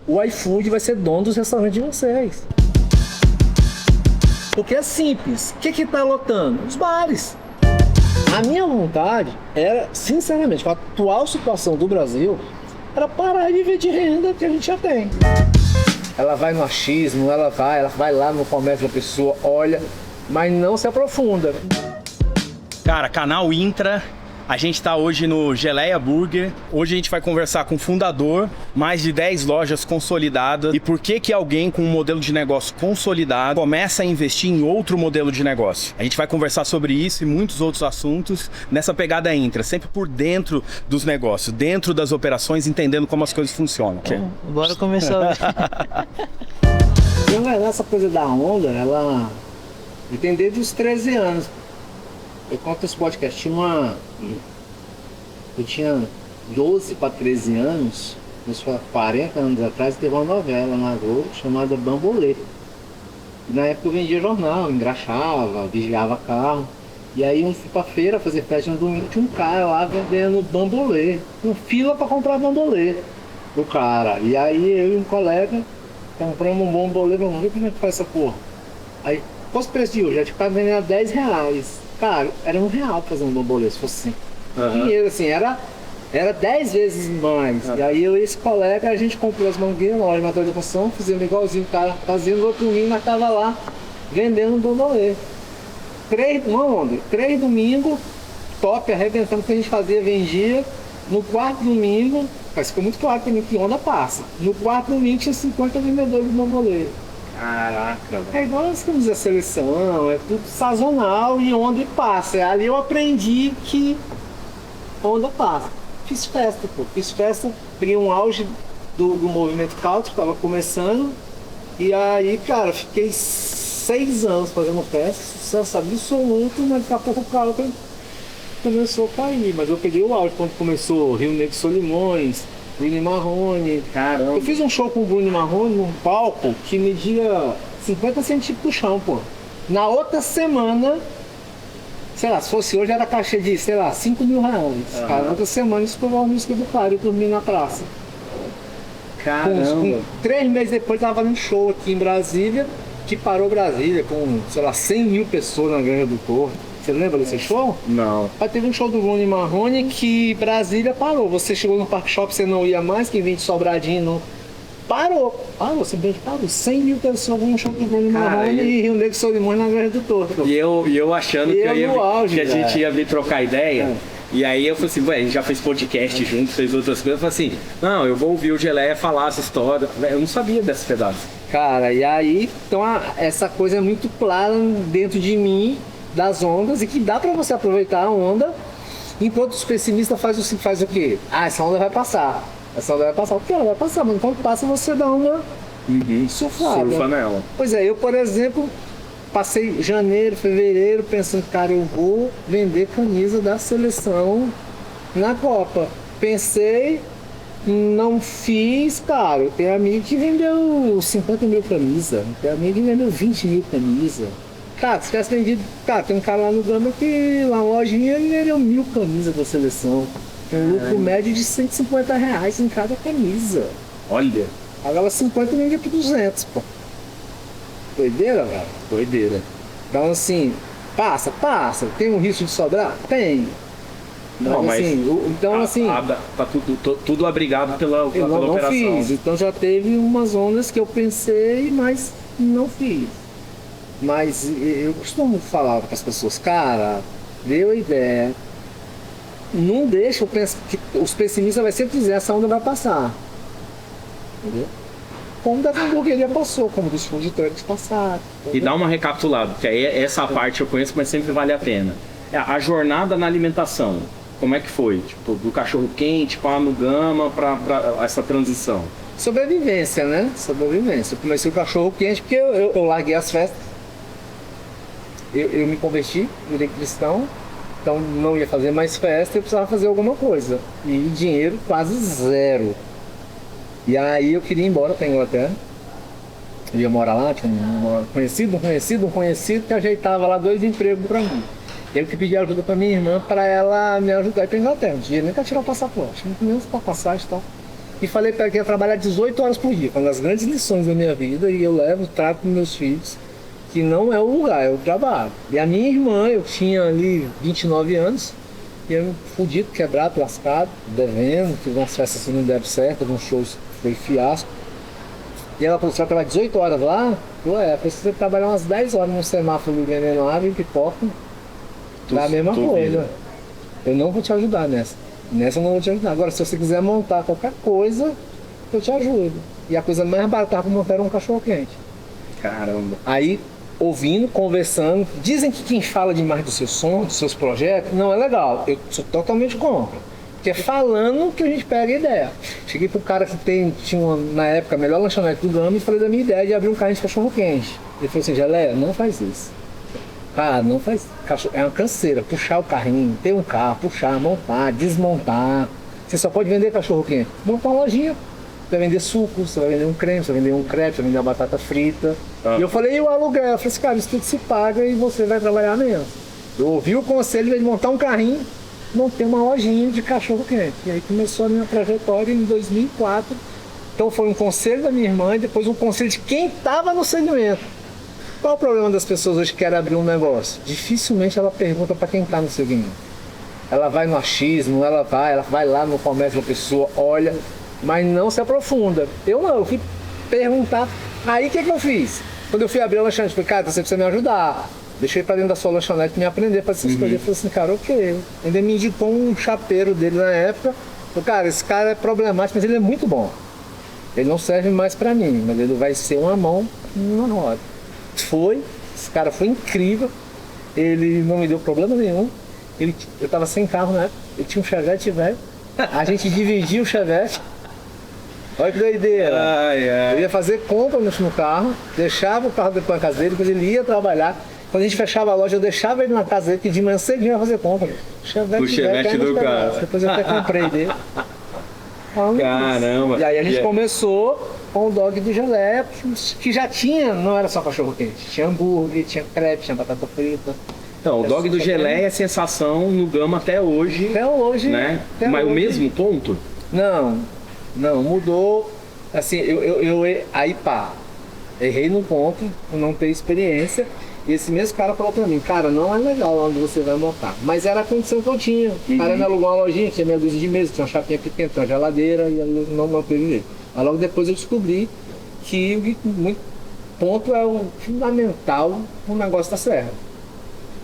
o iFood vai ser dono dos restaurantes de vocês. Porque é simples. O que tá lotando? Os bares. A minha vontade era, sinceramente, com a atual situação do Brasil, era parar de viver de renda que a gente já tem. Ela vai no achismo, ela vai lá no comércio da pessoa, olha, mas não se aprofunda. Cara, canal Intra, a gente tá hoje no Geleia Burger. Hoje a gente vai conversar com o fundador, mais de 10 lojas consolidadas. E por que alguém com um modelo de negócio consolidado começa a investir em outro modelo de negócio? A gente vai conversar sobre isso e muitos outros assuntos nessa pegada Intra, sempre por dentro dos negócios, dentro das operações, entendendo como as coisas funcionam. Bora começar. Essa coisa da onda, ela tem desde os 13 anos. Eu conto esse podcast, eu tinha 12 para 13 anos, uns 40 anos atrás, teve uma novela na Globo chamada Bambolê. E na época eu vendia jornal, engraxava, vigiava carro. E aí eu fui pra feira fazer festa no domingo, tinha um cara lá vendendo bambolê, com fila para comprar bambolê do cara. E aí eu e um colega compramos um bambolê, vamos ver como é que faz essa porra. Aí, qual o preço de hoje? A gente ficava vendendo a R$10. Cara, era R$1 fazer um bambolê, se fosse assim. Dinheiro, assim, era 10 vezes mais. E aí eu e esse colega, a gente comprou as mangueiras na loja de material de construção, fizemos igualzinho o cara fazia, no outro domingo nós tava lá vendendo um bambolê. 3 domingos, top, arrebentando o que a gente fazia, vendia. No quarto domingo, mas ficou muito claro que onda passa. No quarto domingo tinha 50 vendedores de bambolê. Caraca, velho. É igual nós temos a seleção, é tudo sazonal e onda passa. Ali eu aprendi que onda passa. Fiz festa, peguei um auge do movimento country, tava começando. E aí, cara, fiquei 6 anos fazendo festa, sucesso absoluto, mas daqui a pouco o country começou a cair. Mas eu peguei o auge quando começou Rio Negro Solimões, Bruno Marrone. Caramba. Eu fiz um show com o Bruno Marrone num palco que media 50 centímetros do chão, pô. Na outra semana, sei lá, se fosse hoje era caixa de, sei lá, R$5 mil. Cara, na outra semana estourou a música do cara e dormi na praça. Caramba. 3 meses depois tava num show aqui em Brasília, que parou Brasília com, sei lá, 100 mil pessoas na Granja do Torre. Você lembra desse show? Não. Aí teve um show do Bruno Marrone que Brasília parou. Você chegou no Parque Shopping, você não ia mais, quem vem de Sobradinho não... Parou, simplesmente parou. 100 mil pessoas no show do Bruno Marrone e Rio Negro Solimões na Granja do Torre. E eu achando que a gente ia vir trocar ideia. E aí eu falei assim, a gente já fez podcast junto, fez outras coisas. Eu falei assim, não, eu vou ouvir o Geleia falar essa história. Eu não sabia desse pedaço. Cara, e aí, então essa coisa é muito clara dentro de mim, das ondas, e que dá pra você aproveitar a onda, enquanto os pessimistas faz o quê? Essa onda vai passar. O que ela vai passar? Mas quando passa você dá uma surfada. Surfa nela. Pois é, eu, por exemplo, passei janeiro, fevereiro pensando, cara, eu vou vender camisa da seleção na Copa. Pensei, não fiz, cara. Eu tenho amigo que vendeu 50 mil camisas, tem amigo que vendeu 20 mil camisas. Cara, se tivesse vendido, cara, tem um cara lá no Gama que lá na lojinha ele vendeu 1000 camisas da seleção. Um lucro médio de R$150 em cada camisa. Olha. Pagava 50 e vendia por 200, pô. Doideira, velho? Doideira. Então assim, passa. Tem um risco de sobrar? Tem. Não, mas assim, tá tudo abrigado pela não operação. Fiz. Então já teve umas ondas que eu pensei, mas não fiz. Mas eu costumo falar para as pessoas, cara, deu a ideia. Não deixa, eu penso que os pessimistas vai sempre dizer, essa onda vai passar. Entendeu? Como da hamburgueria passou, como dos food trucks passaram. E dá uma recapitulada, porque aí essa parte eu conheço, mas sempre vale a pena. A jornada na alimentação, como é que foi? Tipo, do cachorro quente para no Gama, para essa transição? Sobrevivência, né? Sobrevivência. Eu comecei o cachorro quente porque eu larguei as festas. Eu me converti, virei cristão. Então não ia fazer mais festa, eu precisava fazer alguma coisa. E dinheiro quase zero. E aí eu queria ir embora para a Inglaterra. Eu ia morar lá, tinha um conhecido que ajeitava lá 2 empregos para mim. Eu que pedi ajuda para minha irmã para ela me ajudar a ir para a Inglaterra. Não tinha nem para tirar o passaporte, não menos para passagem e tal. e falei para ela que ia trabalhar 18 horas por dia. Uma das grandes lições da minha vida, e eu levo, trato com meus filhos, que não é o lugar, é o trabalho. E a minha irmã, eu tinha ali 29 anos, e eu fudido, quebrado, lascado, devendo, tive umas festas que não deram certo, alguns shows foi fiasco. E ela falou, você vai trabalhar 18 horas lá? Eu falei, precisa trabalhar umas 10 horas num semáforo vendendo água e pipoca. Dá a mesma coisa. Eu não vou te ajudar nessa. Nessa eu não vou te ajudar. Agora, se você quiser montar qualquer coisa, eu te ajudo. E a coisa mais barata para montar era um cachorro-quente. Caramba. Aí, ouvindo, conversando, dizem que quem fala demais dos seus sonhos, dos seus projetos, não é legal. Eu sou totalmente contra. Porque é falando que a gente pega a ideia. Cheguei pro cara que tinha na época a melhor lanchonete do Gama e falei da minha ideia de abrir um carrinho de cachorro-quente. Ele falou assim, Geleia, não faz isso. Cara, não faz. É uma canseira, puxar o carrinho, ter um carro, puxar, montar, desmontar. Você só pode vender cachorro-quente. Montar uma lojinha. Você vai vender suco, você vai vender um creme, você vai vender um crepe, você vai vender uma batata frita. E eu falei, e o aluguel? Eu falei assim, cara, isso tudo se paga e você vai trabalhar mesmo. Eu ouvi o conselho de montar um carrinho, montei uma lojinha de cachorro-quente. E aí começou a minha trajetória em 2004. Então foi um conselho da minha irmã e depois um conselho de quem estava no segmento. Qual o problema das pessoas hoje que querem abrir um negócio? Dificilmente ela pergunta para quem está no segmento. Ela vai no achismo, ela vai lá no comércio da pessoa, olha, mas não se aprofunda. Eu não, eu fui perguntar. Aí o que eu fiz? Quando eu fui abrir a lanchonete, eu falei, cara, você precisa me ajudar. Deixei para dentro da sua lanchonete para me aprender para essas coisas. Eu falei assim, cara, ok. Ainda me indicou um chapeiro dele na época. Falei, cara, esse cara é problemático, mas ele é muito bom. Ele não serve mais para mim, mas ele vai ser uma mão na roda. Esse cara foi incrível. Ele não me deu problema nenhum. Eu tava sem carro na época, ele tinha um Chevette velho. A gente dividia o Chevette. Olha que doideira. Eu ia fazer compra no carro, deixava o carro depois na casa dele, depois ele ia trabalhar. Quando a gente fechava a loja, eu deixava ele na casa dele, que de manhã cedinho ia fazer compra. O Chevette do cara. Depois eu até comprei dele. Caramba. E aí a gente começou com o dog do Geleia, que já tinha, não era só cachorro quente, tinha hambúrguer, tinha crepe, tinha batata frita. Então, o dog do Geleia é sensação no Gama até hoje. Até hoje. Né? Mas o mesmo ponto? Não, mudou. Assim, aí pá, errei no ponto, eu não tenho experiência. E esse mesmo cara falou pra mim, cara, não é legal onde você vai montar. Mas era a condição que eu tinha. O cara me alugou uma lojinha, tinha meia dúzia de mesa, tinha uma chapinha pequena, tinha uma geladeira, e eu não teve jeito. Mas logo depois eu descobri que o ponto é o fundamental no negócio da serra.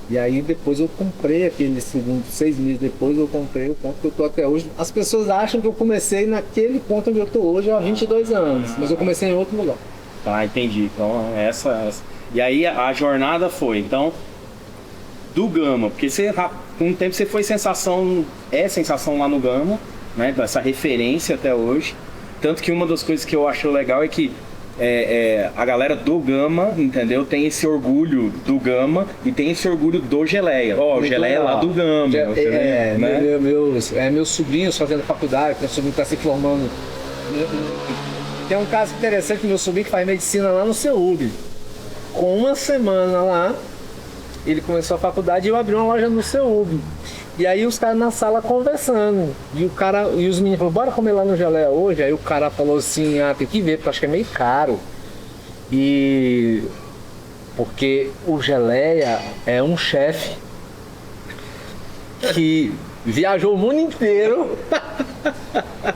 E aí depois eu comprei aquele segundo, 6 meses depois eu comprei o ponto que eu tô até hoje. As pessoas acham que eu comecei naquele ponto onde eu tô hoje há 22 anos, mas eu comecei em outro lugar. Tá, entendi. Então essa. E aí a jornada foi, então, do Gama, porque com o tempo você foi sensação lá no Gama, né? Essa referência até hoje. Tanto que uma das coisas que eu acho legal é que a galera do Gama, entendeu? Tem esse orgulho do Gama e tem esse orgulho do Geleia. Ó, o Geleia é lá do Gama. Meu sobrinho fazendo faculdade, meu sobrinho está se formando. Tem um caso interessante, meu sobrinho que faz medicina lá no CEUB. Com uma semana lá, ele começou a faculdade e eu abri uma loja no CEUB. E aí os caras na sala conversando. E os meninos falaram, bora comer lá no Geleia hoje? Aí o cara falou assim, tem que ver, porque eu acho que é meio caro. Porque o Geleia é um chefe que viajou o mundo inteiro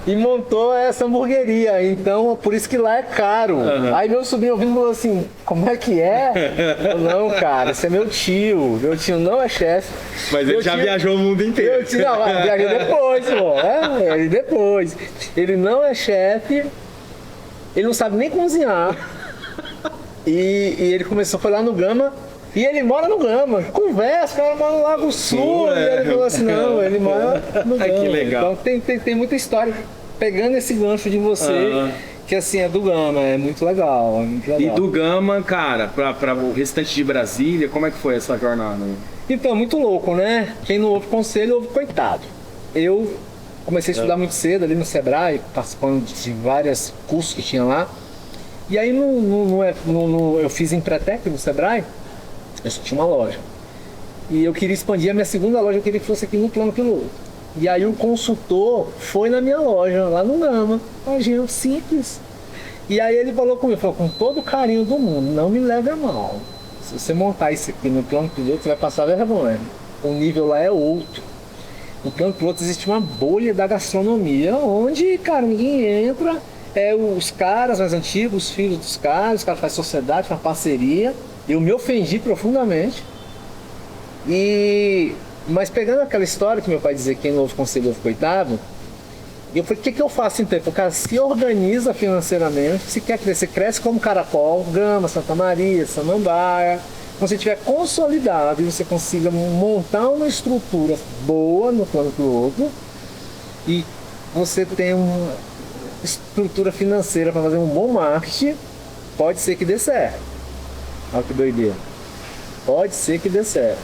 e montou essa hamburgueria, então por isso que lá é caro. Aí meu sobrinho ouvindo falou assim, como é que é? Eu, não, cara, esse é meu tio não é chefe. Mas ele já viajou o mundo inteiro. Meu tio, não, viajou depois, pô. Ele depois. Ele não é chefe, ele não sabe nem cozinhar. E ele foi lá no Gama. E ele mora no Gama, conversa, o cara mora no Lago Sul, e ele falou assim, não, ele mora no Gama. Que legal. Então tem muita história, pegando esse gancho de você, que assim, é do Gama, é muito legal, E do Gama, cara, para o restante de Brasília, como é que foi essa jornada? Então, muito louco, né? Quem não ouve conselho, ouve coitado. Eu comecei a estudar muito cedo ali no Sebrae, participando de vários cursos que tinha lá. E aí eu fiz Empretec no Sebrae. Eu tinha uma loja. E eu queria expandir a minha segunda loja, eu queria que fosse aqui no Plano Piloto. E aí o consultor foi na minha loja, lá no Gama, lojinha simples. E aí ele falou comigo, falou, com todo o carinho do mundo, não me leve a mal. Se você montar isso aqui no plano piloto, você vai passar vergonha. O nível lá é outro. No plano piloto existe uma bolha da gastronomia, onde, cara, ninguém entra, os caras mais antigos, os filhos dos caras, os caras fazem sociedade, fazem parceria. Eu me ofendi profundamente. Mas pegando aquela história que meu pai dizia que quem não ouve conselho ouve coitado, eu falei, o que eu faço então? O cara se organiza financeiramente, se quer crescer, cresce como Caracol, Gama, Santa Maria, Samambaia. Quando você estiver consolidado e você consiga montar uma estrutura boa no plano piloto e você tem uma estrutura financeira para fazer um bom marketing, pode ser que dê certo. Olha que doideira. Pode ser que dê certo.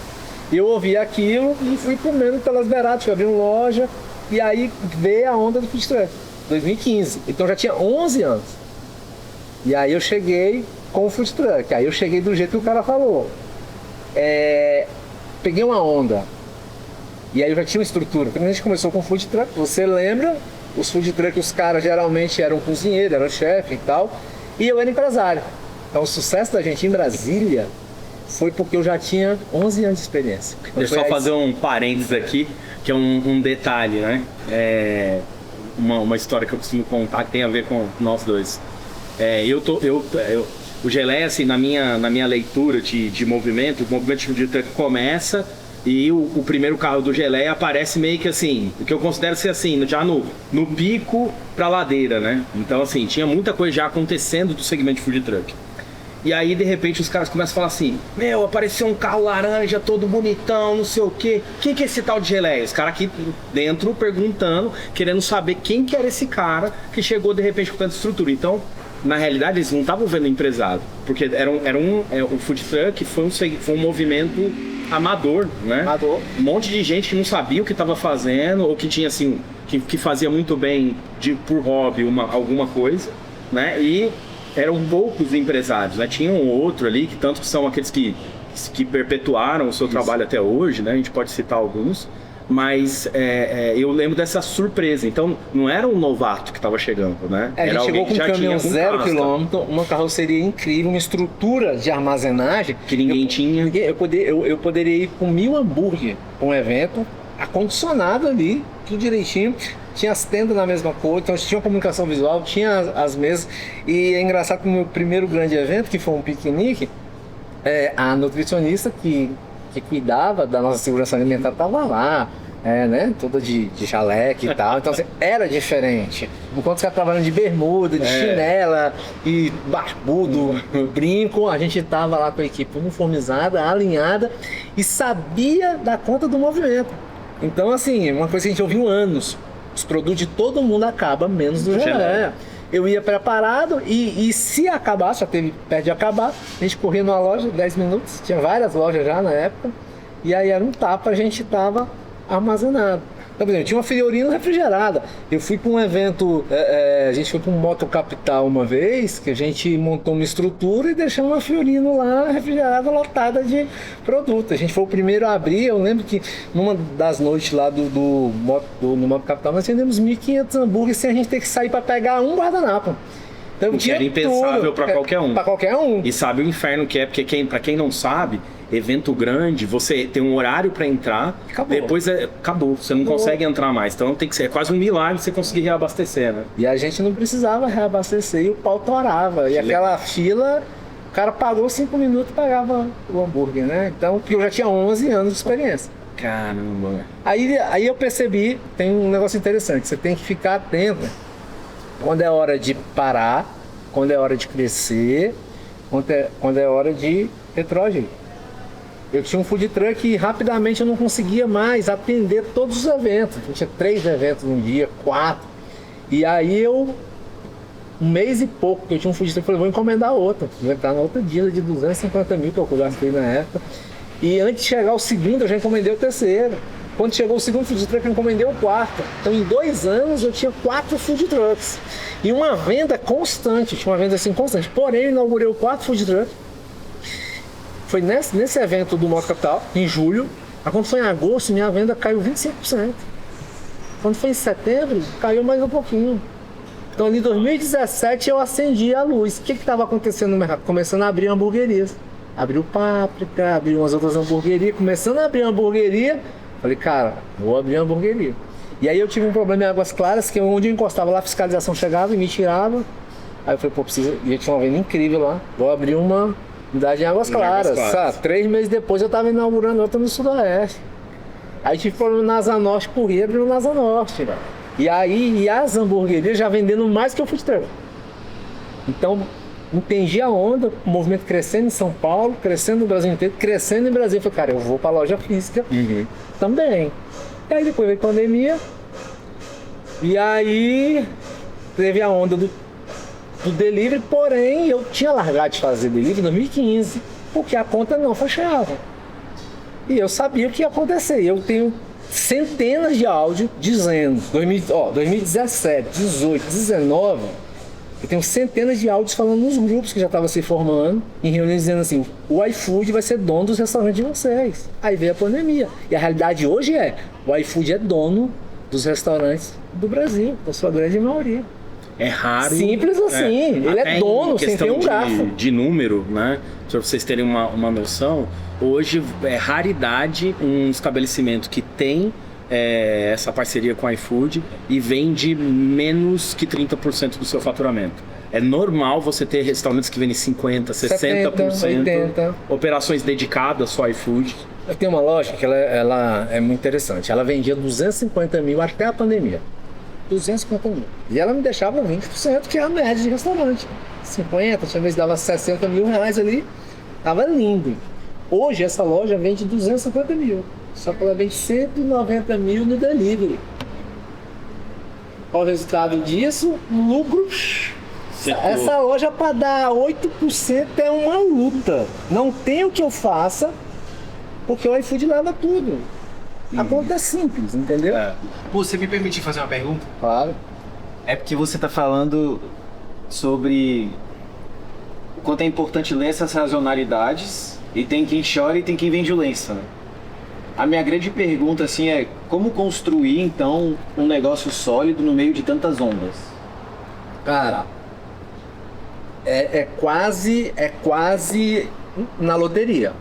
Eu ouvi aquilo e fui comendo pelas beiradas, fui abrir uma loja e aí veio a onda do food truck, 2015. Então já tinha 11 anos. E aí eu cheguei com o food truck. Aí eu cheguei do jeito que o cara falou. Peguei uma onda. E aí eu já tinha uma estrutura. Quando a gente começou com o food truck, você lembra? Os food truck, os caras geralmente eram cozinheiros, eram chefe e tal. E eu era empresário. Então o sucesso da gente em Brasília foi porque eu já tinha 11 anos de experiência. Deixa eu só fazer um parênteses aqui, que é um detalhe, né? Uma história que eu costumo contar que tem a ver com nós dois. O Geleia, assim, na minha leitura de movimento, o movimento de truck começa e o primeiro carro do Geleia aparece meio que assim, o que eu considero ser assim, já no pico pra ladeira, né? Então, assim, tinha muita coisa já acontecendo do segmento de food truck. E aí, de repente, os caras começam a falar assim, apareceu um carro laranja, todo bonitão, não sei o quê. Quem que é esse tal de Geleia? Os caras aqui dentro perguntando, querendo saber quem que era esse cara que chegou, de repente, com tanta estrutura. Então, na realidade, eles não estavam vendo empresário, porque o food truck foi um movimento amador, né? Amador. Um monte de gente que não sabia o que estava fazendo, ou que tinha, assim, que fazia muito bem por hobby alguma coisa, né? E eram poucos empresários, né? Tinha um outro ali, que tanto são aqueles que perpetuaram o seu trabalho até hoje, né? A gente pode citar alguns, mas eu lembro dessa surpresa. Então, não era um novato que estava chegando, né? A gente chegou com um caminhão 0 km, uma carroceria incrível, uma estrutura de armazenagem que ninguém tinha. Eu poderia ir com 1000 hambúrguer para um evento, acondicionado ali, tudo direitinho. Tinha as tendas na mesma cor, então tinha uma comunicação visual, tinha as mesas. E é engraçado que no meu primeiro grande evento, que foi um piquenique, a nutricionista que cuidava da nossa segurança alimentar estava lá, né? Toda de jaleque e tal. Então assim, era diferente. Enquanto você trabalhando de bermuda, de chinela e barbudo, brinco, a gente estava lá com a equipe uniformizada, alinhada e sabia dar conta do movimento. Então assim, uma coisa que a gente ouviu anos. Os produtos de todo mundo acabam, menos do Geleia. Eu ia preparado e se acabasse, já teve perto de acabar, a gente corria numa loja, 10 minutos, tinha várias lojas já na época, e aí era um tapa, a gente estava armazenado. Então, por exemplo, tinha uma Fiorino refrigerada. Eu fui para um evento, a gente foi para um Moto Capital uma vez, que a gente montou uma estrutura e deixamos uma Fiorino lá refrigerada, lotada de produto. A gente foi o primeiro a abrir. Eu lembro que numa das noites lá no Moto Capital nós vendemos 1.500 hambúrgueres sem a gente ter que sair para pegar um guardanapo. Então, o que era impensável para qualquer um. Para qualquer um. E sabe o inferno que é, porque para quem não sabe, evento grande, você tem um horário para entrar, acabou. Depois acabou, você não consegue entrar mais. Então tem que ser quase um milagre você conseguir reabastecer, né? E a gente não precisava reabastecer e o pau torava. E aquela fila, o cara pagou 5 minutos e pagava o hambúrguer, né? Então, porque eu já tinha 11 anos de experiência. Caramba. Aí eu percebi, tem um negócio interessante, você tem que ficar atento quando é hora de parar, quando é hora de crescer, quando é hora de retroagir. Eu tinha um food truck e rapidamente eu não conseguia mais atender todos os eventos. Eu tinha 3 eventos num dia, 4. E aí um mês e pouco que eu tinha um food truck, eu falei, vou encomendar outra. Vou entrar na outra dealer de 250 mil que eu gastei na época. E antes de chegar o segundo, eu já encomendei o terceiro. Quando chegou o segundo food truck, eu encomendei o quarto. Então em 2 anos eu tinha 4 food trucks. E uma venda constante, tinha uma venda assim constante. Porém, eu inaugurei o 4 food truck. Foi nesse evento do Moto Capital, em julho. Quando foi em agosto, minha venda caiu 25%. Quando foi em setembro, caiu mais um pouquinho. Então, ali em 2017, eu acendi a luz. O que estava acontecendo no mercado? Começando a abrir hamburguerias. Abriu Páprica, abriu umas outras hamburguerias. Começando a abrir hamburgueria, falei, cara, vou abrir hamburgueria. E aí eu tive um problema em Águas Claras, que onde eu encostava lá, a fiscalização chegava e me tirava. Aí eu falei, pô, preciso... E eu tinha uma venda incrível lá. Vou abrir uma unidade em Águas Claras. Sabe? 3 meses depois eu estava inaugurando outra no Sudoeste. Aí tive problema na Asa Norte, por Rio, abriu na Asa Norte, velho. E aí, as hamburguerias já vendendo mais que o food truck. Então, entendi a onda, o movimento crescendo em São Paulo, crescendo no Brasil inteiro, crescendo em Brasília. Falei, cara, eu vou pra loja física também. E aí depois veio a pandemia. E aí, teve a onda do delivery, porém, eu tinha largado de fazer delivery em 2015, porque a conta não fechava. E eu sabia o que ia acontecer. Eu tenho centenas de áudios dizendo, 2017, 18, 19, eu tenho centenas de áudios falando nos grupos que já estavam se formando, em reuniões dizendo assim, o iFood vai ser dono dos restaurantes de vocês. Aí veio a pandemia. E a realidade hoje o iFood é dono dos restaurantes do Brasil, da sua grande maioria. É raro. Simples assim, ele é dono, sem ter um garfo. De número, né? Para vocês terem uma noção, hoje é raridade um estabelecimento que tem essa parceria com o iFood e vende menos que 30% do seu faturamento. É normal você ter restaurantes que vendem 50%, 60%, 80%. Operações dedicadas só ao iFood. Eu tenho uma loja que ela é muito interessante. Ela vendia 250 mil até a pandemia. 250 mil. E ela me deixava 20%, que é a média de restaurante. 50, tinha vez dava 60 mil reais ali. Tava lindo. Hoje essa loja vende 250 mil. Só que ela vende 190 mil no delivery. Qual o resultado disso? Lucro. Essa loja para dar 8% é uma luta. Não tem o que eu faça, porque o iFood leva tudo. A conta é simples, entendeu? Pô, você me permite fazer uma pergunta? Claro. É porque você está falando sobre o quanto é importante ler essas sazonalidades, e tem quem chora e tem quem vende o lenço, né? A minha grande pergunta assim é como construir então um negócio sólido no meio de tantas ondas? Cara, é quase na loteria.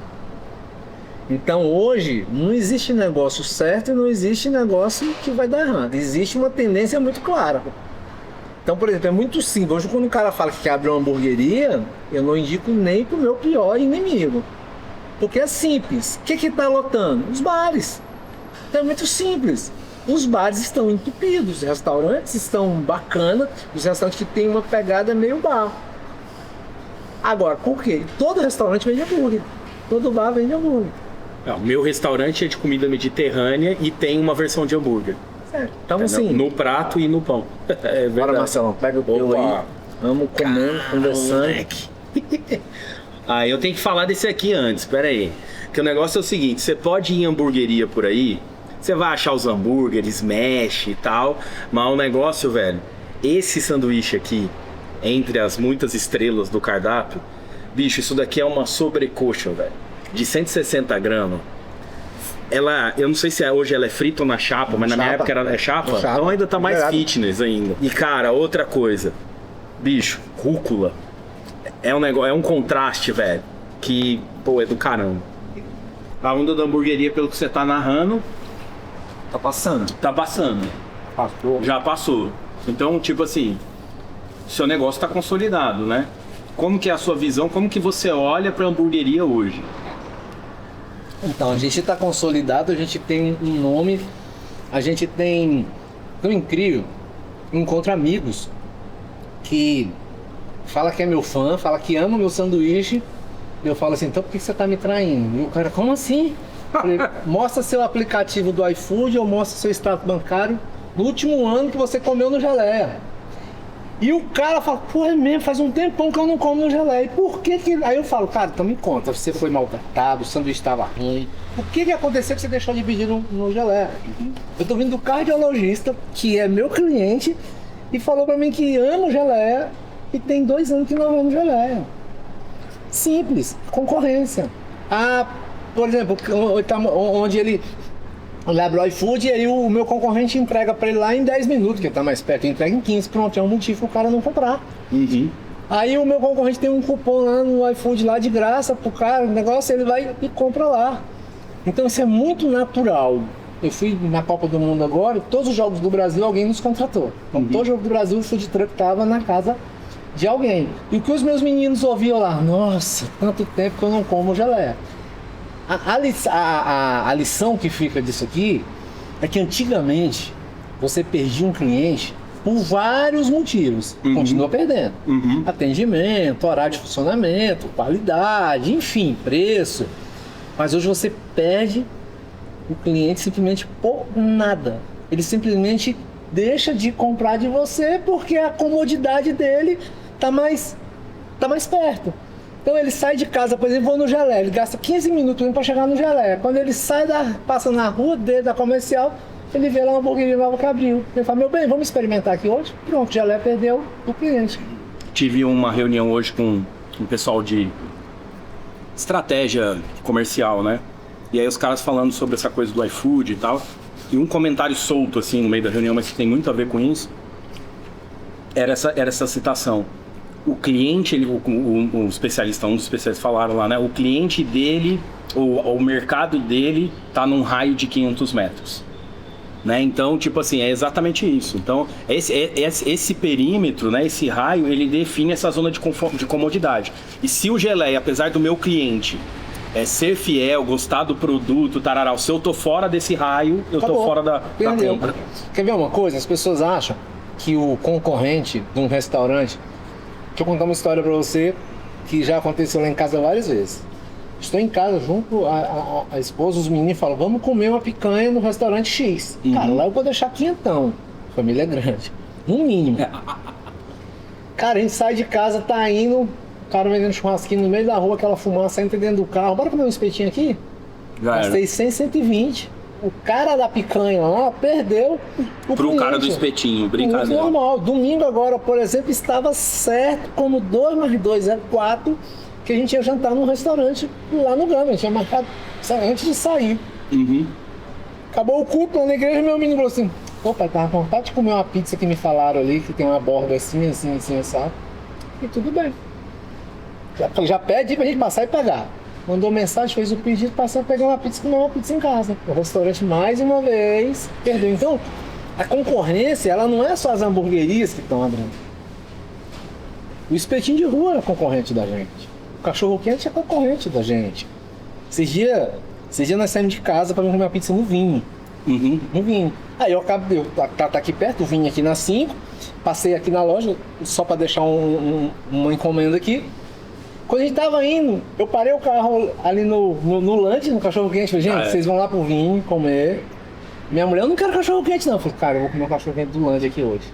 Então hoje não existe negócio certo e não existe negócio que vai dar errado. Existe uma tendência muito clara. Então, por exemplo, é muito simples. Hoje quando o cara fala que quer abrir uma hamburgueria, eu não indico nem pro meu pior inimigo. Porque é simples. O que está lotando? Os bares. Então é muito simples. Os bares estão entupidos, os restaurantes estão bacana, os restaurantes que tem uma pegada meio bar. Agora, por quê? Todo restaurante vende hambúrguer. Todo bar vende hambúrguer. O meu restaurante é de comida mediterrânea e tem uma versão de hambúrguer. Certo. Então assim... No prato e no pão. É verdade. Bora, Marcelão, pega o teu aí. Vamos comendo, conversando. Eu tenho que falar desse aqui antes, pera aí. Que o negócio é o seguinte, você pode ir em hamburgueria por aí, você vai achar os hambúrgueres, smash e tal, mas o negócio, velho, esse sanduíche aqui, entre as muitas estrelas do cardápio, bicho, isso daqui é uma sobrecoxa, velho, de 160 gramas. Eu não sei se hoje ela é frita ou na chapa, mas na minha época era chapa, então ainda tá mais fitness ainda. E cara, outra coisa, bicho, rúcula. É um negócio, é um contraste, velho, que, pô, é do caramba. A onda da hamburgueria, pelo que você tá narrando, Tá passando. Passou. já passou. Então, tipo assim, seu negócio tá consolidado, né? Como que é a sua visão, como que você olha pra hamburgueria hoje? Então, a gente está consolidado, a gente tem um nome, a gente tem... Tão incrível, encontro amigos que fala que é meu fã, fala que ama o meu sanduíche. Eu falo assim, então por que você tá me traindo? E o cara, como assim? Falei, mostra seu aplicativo do iFood ou mostra seu extrato bancário no último ano que você comeu no Geleia. E o cara fala, pô, é mesmo, faz um tempão que eu não como no Geleia. E por que que... Aí eu falo, cara, então me conta, você foi maltratado, o sanduíche estava ruim. O que que aconteceu que você deixou de pedir no Geleia? Eu tô vindo do cardiologista, que é meu cliente, e falou pra mim que ama o Geleia e tem 2 anos que não ama o Geleia. Simples, concorrência. Por exemplo, onde ele Ele abre o iFood e aí o meu concorrente entrega para ele lá em 10 minutos, que ele tá mais perto, ele entrega em 15, pronto, é um motivo pro cara não comprar. Uhum. Aí o meu concorrente tem um cupom lá no iFood lá de graça pro cara, o negócio ele vai e compra lá. Então isso é muito natural. Eu fui na Copa do Mundo agora, todos os jogos do Brasil alguém nos contratou. Então todo jogo do Brasil o food truck tava na casa de alguém. E o que os meus meninos ouviam lá, nossa, tanto tempo que eu não como geleia. A lição que fica disso aqui é que antigamente você perdia um cliente por vários motivos. Continua perdendo. Atendimento, horário de funcionamento, qualidade, enfim, preço. Mas hoje você perde o cliente simplesmente por nada. Ele simplesmente deixa de comprar de você porque a comodidade dele tá mais perto. Então ele sai de casa, por exemplo, vou no Geleia, ele gasta 15 minutos para chegar no Geleia. Quando ele sai, passa na rua dele, da comercial, ele vê lá uma hamburgueria nova que abriu. Ele fala, meu bem, vamos experimentar aqui hoje? Pronto, o Geleia perdeu o cliente. Tive uma reunião hoje com um pessoal de estratégia comercial, né? E aí os caras falando sobre essa coisa do iFood e tal. E um comentário solto, assim, no meio da reunião, mas que tem muito a ver com isso, era essa citação. O cliente, um especialista, um dos especialistas falaram lá, né? O cliente dele, o mercado dele tá num raio de 500 metros. Né? Então, tipo assim, é exatamente isso. Então, esse perímetro, né? Esse raio, ele define essa zona de comodidade. E se o Geleia, apesar do meu cliente ser fiel, gostar do produto, tararau, se eu tô fora desse raio, eu tô fora da compra. Quer ver uma coisa? As pessoas acham que o concorrente de um restaurante... Deixa eu contar uma história pra você que já aconteceu lá em casa várias vezes. Estou em casa junto a esposa, os meninos falam, vamos comer uma picanha no restaurante X. Cara, lá eu vou deixar quinhentão. Família é grande. No mínimo. Cara, a gente sai de casa, tá indo, o cara vendendo churrasquinho no meio da rua, aquela fumaça entra dentro do carro. Bora comer um espetinho aqui? Gastei 100, 120. O cara da picanha lá perdeu o Pro cliente. cara do espetinho, brincadeira. Muito normal. Domingo agora, por exemplo, estava certo como 2 mais 2 é 4, que a gente ia jantar num restaurante lá no Gama. A gente tinha marcado antes de sair. Acabou o culto lá na igreja e meu menino falou assim, opa, tava com vontade de comer uma pizza que me falaram ali, que tem uma borda assim, sabe? E tudo bem. Já pede pra gente passar e pagar. Mandou mensagem, fez o pedido, passou a pegar uma pizza e comer uma pizza em casa. O restaurante, mais uma vez, perdeu. Então, a concorrência, ela não é só as hamburguerias que estão abrindo. O espetinho de rua é concorrente da gente. O cachorro-quente é concorrente da gente. Esses dias nós saímos de casa para comer uma pizza no Vinho. No Vinho. Aí eu tá aqui perto, o Vinho aqui na 5. Passei aqui na loja, só para deixar uma encomenda aqui. Quando a gente tava indo, eu parei o carro ali no lanche, no cachorro-quente. Falei, gente, vocês vão lá pro Vinho comer. Minha mulher, eu não quero cachorro-quente não. Eu falei, cara, eu vou comer o cachorro-quente do lanche aqui hoje.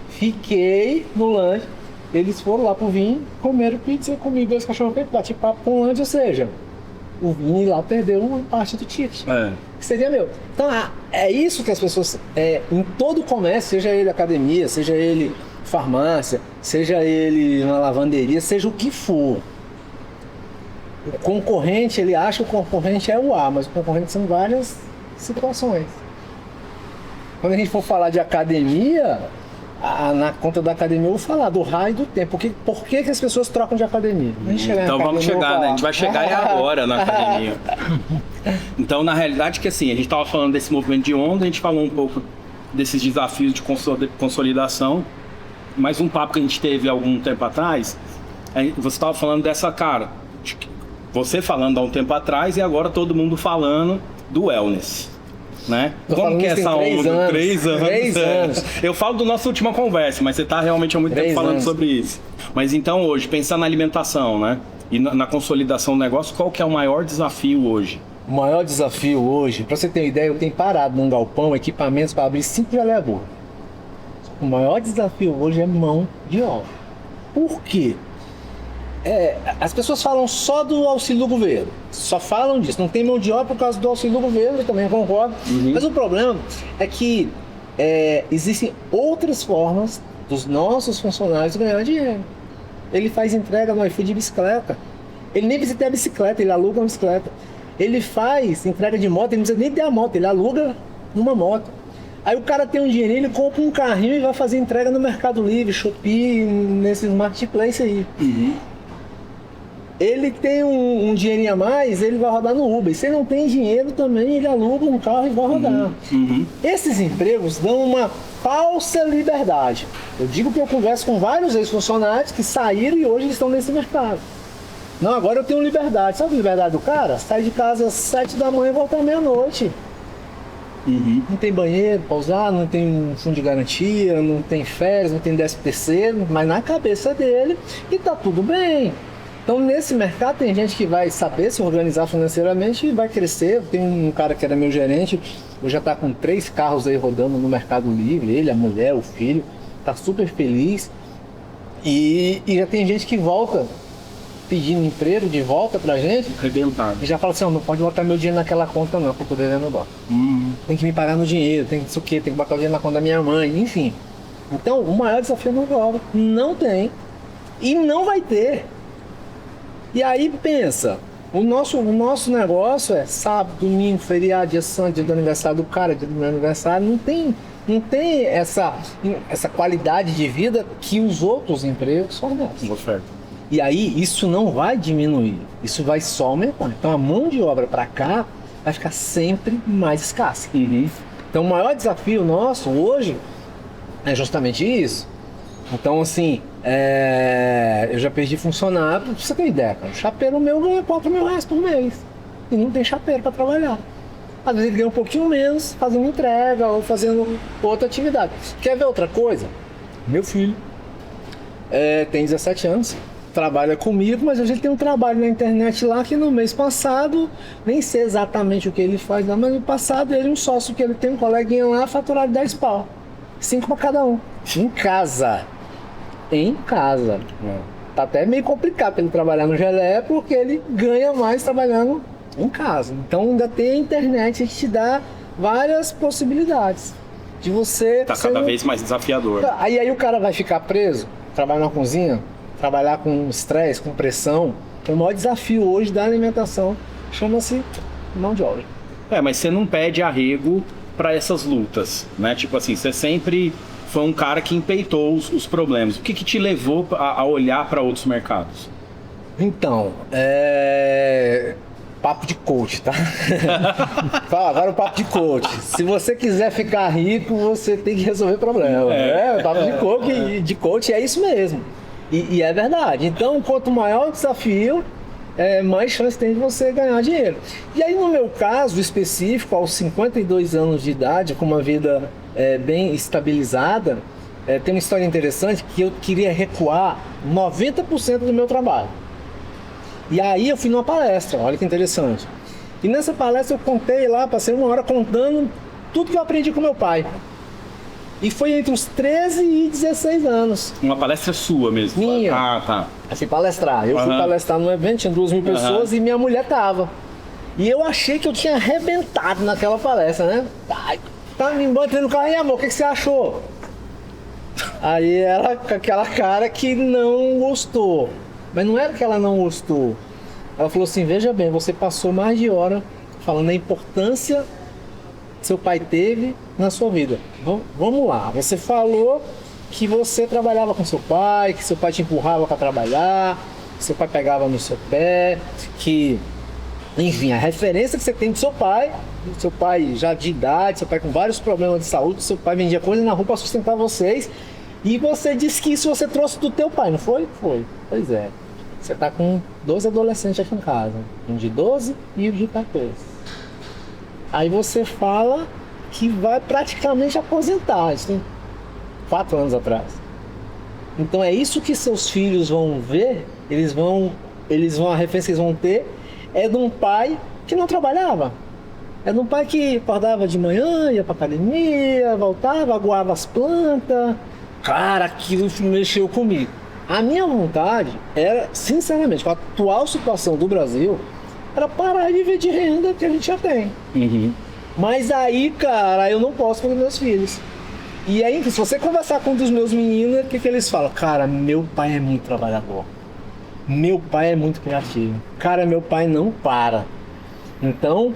Fiquei no lanche. Eles foram lá pro Vinho, comeram pizza, comi 2 cachorro-quentes, bati papo com o lanche, ou seja, o Vinho lá perdeu uma parte do ticket. Que seria meu. Então, é isso que as pessoas, em todo o comércio, seja ele academia, seja ele farmácia, seja ele uma lavanderia, seja o que for. O concorrente, ele acha que o concorrente é o A, mas o concorrente são várias situações. Quando a gente for falar de academia, na conta da academia eu vou falar do raio do tempo. Por que as pessoas trocam de academia? Então vamos chegar, né? A gente vai chegar agora na academia. Então, na realidade, que assim, a gente estava falando desse movimento de onda, a gente falou um pouco desses desafios de consolidação, mas um papo que a gente teve algum tempo atrás, você estava falando dessa cara, você falando há um tempo atrás e agora todo mundo falando do wellness. Né? Como que é essa onda? 3 anos. 3 anos. Eu falo da nossa última conversa, mas você está realmente há muito tempo falando sobre isso. Mas então hoje, pensar na alimentação, né? E na consolidação do negócio, qual que é o maior desafio hoje? O maior desafio hoje, para você ter uma ideia, eu tenho parado num galpão equipamentos para abrir 5 Geleia Burger. O maior desafio hoje é mão de obra. Por quê? As pessoas falam só do auxílio do governo, só falam disso, não tem mão de obra por causa do auxílio do governo, eu também concordo. Mas o problema é que existem outras formas dos nossos funcionários ganhar dinheiro. Ele faz entrega no iFood de bicicleta, ele nem precisa ter a bicicleta, ele aluga uma bicicleta. Ele faz entrega de moto, ele não precisa nem ter a moto, ele aluga uma moto. Aí o cara tem um dinheirinho, ele compra um carrinho e vai fazer entrega no Mercado Livre, Shopee, nesses marketplace aí. Ele tem um dinheirinho a mais, ele vai rodar no Uber. E se ele não tem dinheiro também, ele aluga um carro e vai rodar. Esses empregos dão uma falsa liberdade. Eu digo que eu converso com vários ex-funcionários que saíram e hoje estão nesse mercado. Não, agora eu tenho liberdade. Sabe a liberdade do cara? Sai de casa às 7 da manhã e volta à meia-noite. Não tem banheiro pra usar, não tem fundo de garantia, não tem férias, não tem 13º, mas na cabeça dele e tá tudo bem. Então nesse mercado tem gente que vai saber se organizar financeiramente e vai crescer. Tem um cara que era meu gerente, hoje já tá com 3 carros aí rodando no Mercado Livre, ele, a mulher, o filho, tá super feliz. E já tem gente que volta pedindo emprego de volta pra gente. Arrebentado. E já fala assim, não pode botar meu dinheiro naquela conta não, pra eu poder ver no banco. Tem que me pagar no dinheiro, tem isso aqui, tem que botar o dinheiro na conta da minha mãe, enfim. Então o maior desafio é mão de obra. Não tem e não vai ter. E aí pensa, o nosso negócio é sábado, domingo, feriado, dia santo, dia do aniversário do cara, dia do meu aniversário, não tem essa qualidade de vida que os outros empregos fornecem. Oferta. E aí isso não vai diminuir, isso vai só aumentar. Então a mão de obra para cá vai ficar sempre mais escassa. Então o maior desafio nosso hoje é justamente isso. Então assim, eu já perdi funcionário, pra você ter ideia, cara. O chapeiro meu ganha R$4.000 por mês. E não tem chapeiro para trabalhar. Às vezes ele ganha um pouquinho menos fazendo entrega ou fazendo outra atividade. Quer ver outra coisa? Meu filho tem 17 anos. Trabalha comigo, mas hoje ele tem um trabalho na internet lá que no mês passado, nem sei exatamente o que ele faz lá, mas no passado ele, um sócio que ele tem, um coleguinha lá, faturaram 10 pau. 5 para cada um. Em casa. Tá até meio complicado pra ele trabalhar no Geleia, porque ele ganha mais trabalhando em casa. Então ainda tem a internet que te dá várias possibilidades de você... Tá cada vez mais desafiador. Aí o cara vai ficar preso, trabalhar na cozinha, trabalhar com estresse, com pressão. O maior desafio hoje da alimentação chama-se mão de obra. Mas você não pede arrego para essas lutas, né? Tipo assim, você sempre foi um cara que empeitou os problemas. O que te levou a olhar para outros mercados? Então, papo de coach, tá? Agora o papo de coach. Se você quiser ficar rico, você tem que resolver problemas. Papo de coach é isso mesmo. E é verdade. Então, quanto maior o desafio, mais chance tem de você ganhar dinheiro. E aí, no meu caso específico, aos 52 anos de idade, com uma vida bem estabilizada, tem uma história interessante que eu queria recuar 90% do meu trabalho. E aí eu fui numa palestra, olha que interessante. E nessa palestra eu contei lá, passei 1 hora contando tudo que eu aprendi com meu pai. E foi entre os 13 e 16 anos. Uma palestra sua mesmo? Minha. Ah, tá. Eu fui palestrar. Eu fui palestrar num evento, tinha 2.000 pessoas e minha mulher tava. E eu achei que eu tinha arrebentado naquela palestra, né? Tá me botando no carro, e amor, o que você achou? Aí ela, com aquela cara que não gostou. Mas não era que ela não gostou. Ela falou assim, veja bem, você passou mais de hora falando da importância que seu pai teve na sua vida. Vamos lá, você falou que você trabalhava com seu pai, que seu pai te empurrava para trabalhar, que seu pai pegava no seu pé, que... Enfim, a referência que você tem do seu pai já de idade, seu pai com vários problemas de saúde, seu pai vendia coisa na rua para sustentar vocês. E você disse que isso você trouxe do teu pai, não foi? Foi. Pois é. Você tá com 2 adolescentes aqui em casa. Um de 12 e um de 14. Aí você fala que vai praticamente aposentar. Isso tem 4 anos atrás. Então é isso que seus filhos vão ver, a referência que eles vão ter é de um pai que não trabalhava. É de um pai que acordava de manhã, ia pra academia, voltava, aguava as plantas. Cara, aquilo mexeu comigo. A minha vontade era, sinceramente, com a atual situação do Brasil, era parar de viver de renda que a gente já tem. Mas aí, cara, eu não posso para os meus filhos. E aí, se você conversar com um dos meus meninos, o que eles falam? Cara, meu pai é muito trabalhador. Meu pai é muito criativo. Cara, meu pai não para. Então,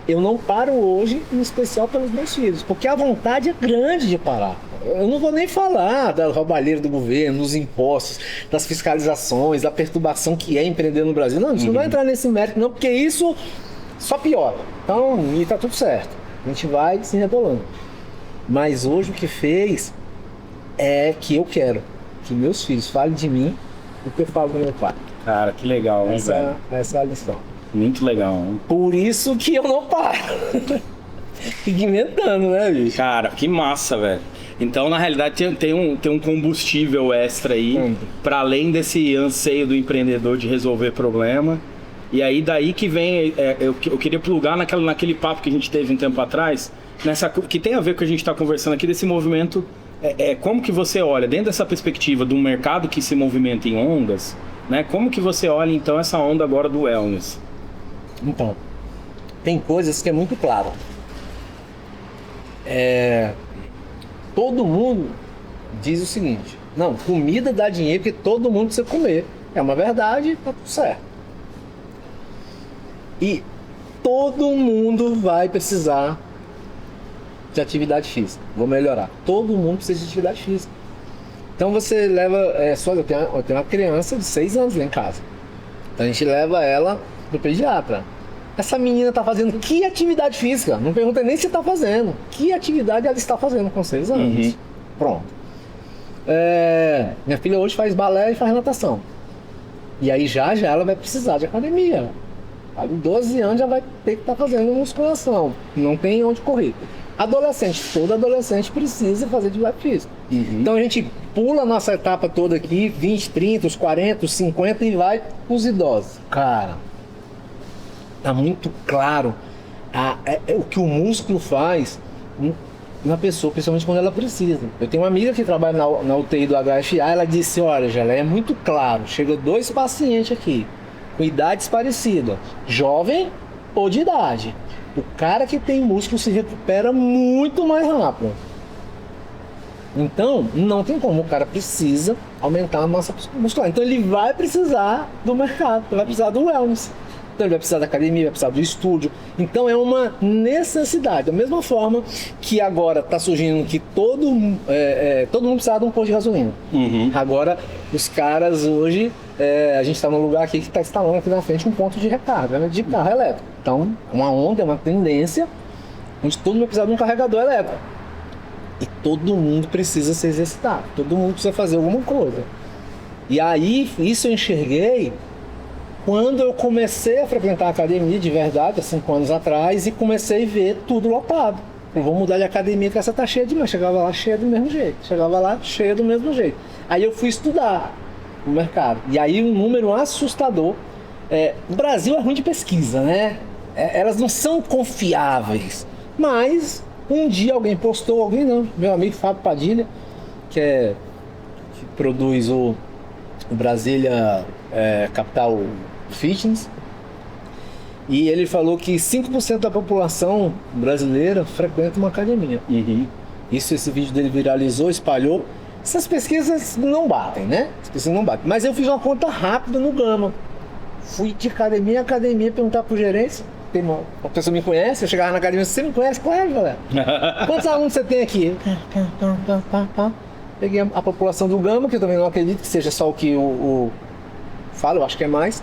eu não paro hoje, em especial pelos meus filhos, porque a vontade é grande de parar. Eu não vou nem falar da roubalheira do governo, dos impostos, das fiscalizações, da perturbação que é empreender no Brasil. Não, a gente não vai entrar nesse mérito não, porque isso só piora. Então, e tá tudo certo. A gente vai se rebolando. Mas hoje o que fez é que eu quero que meus filhos falem de mim o que eu falo do meu pai. Cara, que legal, hein, velho? Essa é a lição. Muito legal, hein? Por isso que eu não paro. Fico inventando, né, bicho? Cara, que massa, velho. Então, na realidade, tem um combustível extra aí, para além desse anseio do empreendedor de resolver problema. E aí, daí que vem, eu queria plugar naquele papo que a gente teve um tempo atrás, que tem a ver com o que a gente está conversando aqui, desse movimento, como que você olha, dentro dessa perspectiva do mercado que se movimenta em ondas, né? Como que você olha, então, essa onda agora do wellness? Então, tem coisas que é muito claro. Todo mundo diz o seguinte: não, comida dá dinheiro porque todo mundo precisa comer. É uma verdade, tá tudo certo. E todo mundo vai precisar de atividade física. Vou melhorar. Todo mundo precisa de atividade física. Então você leva... eu tenho uma criança de 6 anos lá em casa. Então a gente leva ela pro pediatra. Essa menina tá fazendo que atividade física? Não pergunta nem se tá fazendo. Que atividade ela está fazendo com 6 anos? Pronto. Minha filha hoje faz balé e faz natação. E aí já ela vai precisar de academia. Em 12 anos já vai ter que estar fazendo musculação. Não tem onde correr. Adolescente, todo adolescente precisa fazer atividade física. Então a gente pula a nossa etapa toda aqui, 20, 30, os 40, os 50 e vai os idosos. Cara, tá muito claro o que o músculo faz na pessoa, principalmente quando ela precisa. Eu tenho uma amiga que trabalha na UTI do HFA, ela disse: olha, Gela, é muito claro, chega 2 pacientes aqui, com idades parecidas, jovem ou de idade. O cara que tem músculo se recupera muito mais rápido. Então, não tem como, o cara precisa aumentar a massa muscular. Então ele vai precisar do mercado, vai precisar do wellness. Então ele vai precisar da academia, vai precisar do estúdio. Então é uma necessidade. Da mesma forma que agora está surgindo que todo mundo precisa de um posto de gasolina. Agora, os caras hoje, a gente está num lugar aqui que está instalando aqui na frente um ponto de recarga, né, de carro elétrico. Então, uma onda, uma tendência, onde todo mundo precisa de um carregador elétrico. E todo mundo precisa se exercitar. Todo mundo precisa fazer alguma coisa. E aí, isso eu enxerguei quando eu comecei a frequentar a academia de verdade, há 5 anos atrás, e comecei a ver tudo lotado. Eu vou mudar de academia que essa tá cheia demais. Chegava lá cheia do mesmo jeito. Chegava lá cheia do mesmo jeito. Aí eu fui estudar o mercado. E aí um número assustador. O Brasil é ruim de pesquisa, né? Elas não são confiáveis. Mas um dia alguém postou, meu amigo Fábio Padilha, que produz o Brasília Capital Fitness, e ele falou que 5% da população brasileira frequenta uma academia. Esse vídeo dele viralizou, espalhou. Essas pesquisas não batem, né? As pesquisas não batem. Mas eu fiz uma conta rápida no Gama. Fui de academia em academia perguntar pro gerente. Uma pessoa me conhece, eu chegava na academia: você me conhece? Claro, galera. Quantos alunos você tem aqui? Peguei a população do Gama, que eu também não acredito que seja só o que o falo, eu acho que é mais.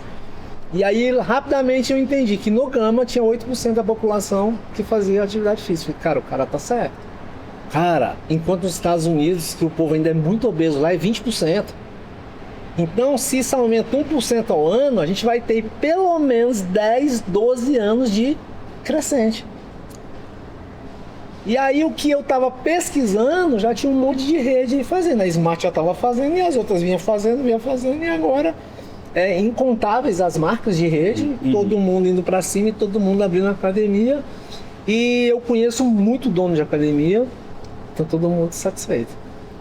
E aí, rapidamente, eu entendi que no Gama tinha 8% da população que fazia atividade física. Falei, cara, o cara tá certo. Cara, enquanto nos Estados Unidos, que o povo ainda é muito obeso, lá é 20%. Então, se isso aumenta 1% ao ano, a gente vai ter pelo menos 10, 12 anos de crescente. E aí o que eu estava pesquisando, já tinha um monte de rede fazendo. A Smart já estava fazendo e as outras vinham fazendo, e agora incontáveis as marcas de rede, todo mundo indo para cima e todo mundo abrindo academia. E eu conheço muito dono de academia, então todo mundo satisfeito.